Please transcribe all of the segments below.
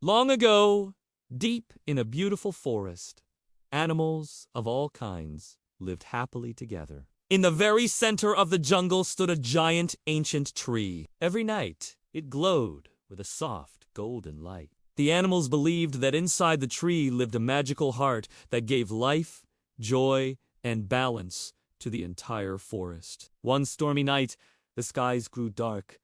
Long ago, deep in a beautiful forest, animals of all kinds lived happily together. In the very center of the jungle stood a giant ancient tree. Every night, it glowed with a soft golden light. The animals believed that inside the tree lived a magical heart that gave life, joy, and balance to the entire forest. One stormy night, the skies grew dark,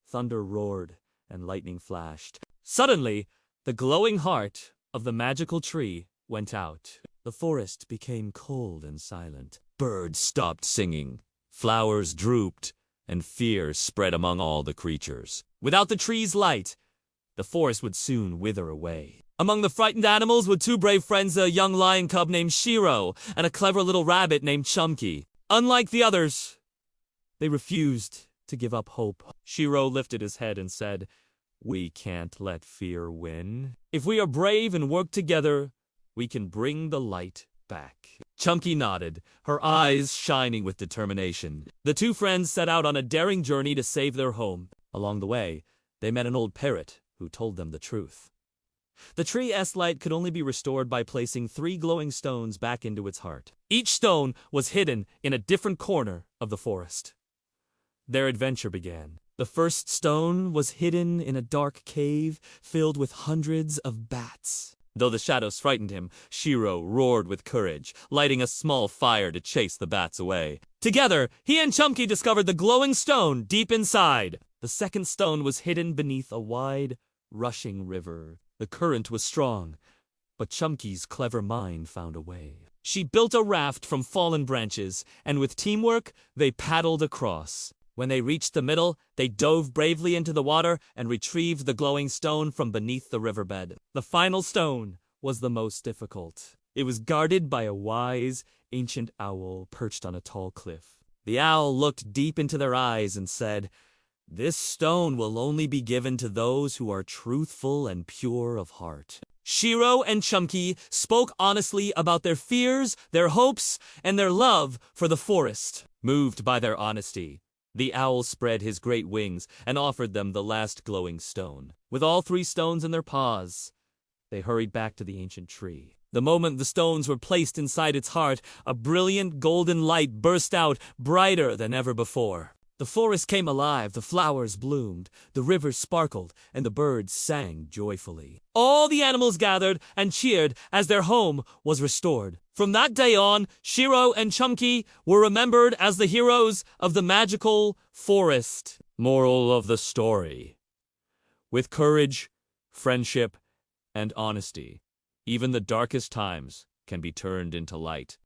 thunder roared, and lightning flashed. Suddenly, the glowing heart of the magical tree went out. The forest became cold and silent. Birds stopped singing, flowers drooped, and fear spread among all the creatures. Without the tree's light, the forest would soon wither away. Among the frightened animals were two brave friends, a young lion cub named Shiro and a clever little rabbit named Chunky. Unlike the others, they refused to give up hope. Shiro lifted his head and said, "We can't let fear win. If we are brave and work together, we can bring the light back." Chunky nodded, her eyes shining with determination. The two friends set out on a daring journey to save their home. Along the way, they met an old parrot who told them the truth. The tree's light could only be restored by placing 3 glowing stones back into its heart. Each stone was hidden in a different corner of the forest. Their adventure began. The first stone was hidden in a dark cave filled with hundreds of bats. Though the shadows frightened him, Shiro roared with courage, lighting a small fire to chase the bats away. Together, he and Chunky discovered the glowing stone deep inside. The second stone was hidden beneath a wide, rushing river. The current was strong, but Chunky's clever mind found a way. She built a raft from fallen branches, and with teamwork, they paddled across. When they reached the middle, they dove bravely into the water and retrieved the glowing stone from beneath the riverbed. The final stone was the most difficult. It was guarded by a wise, ancient owl perched on a tall cliff. The owl looked deep into their eyes and said, "This stone will only be given to those who are truthful and pure of heart." Shiro and Chunky spoke honestly about their fears, their hopes, and their love for the forest. Moved by their honesty, the owl spread his great wings and offered them the last glowing stone. With all 3 stones in their paws, they hurried back to the ancient tree. The moment the stones were placed inside its heart, a brilliant golden light burst out, brighter than ever before. The forest came alive, the flowers bloomed, the rivers sparkled, and the birds sang joyfully. All the animals gathered and cheered as their home was restored. From that day on, Shiro and Chunky were remembered as the heroes of the magical forest. Moral of the story: with courage, friendship, and honesty, even the darkest times can be turned into light.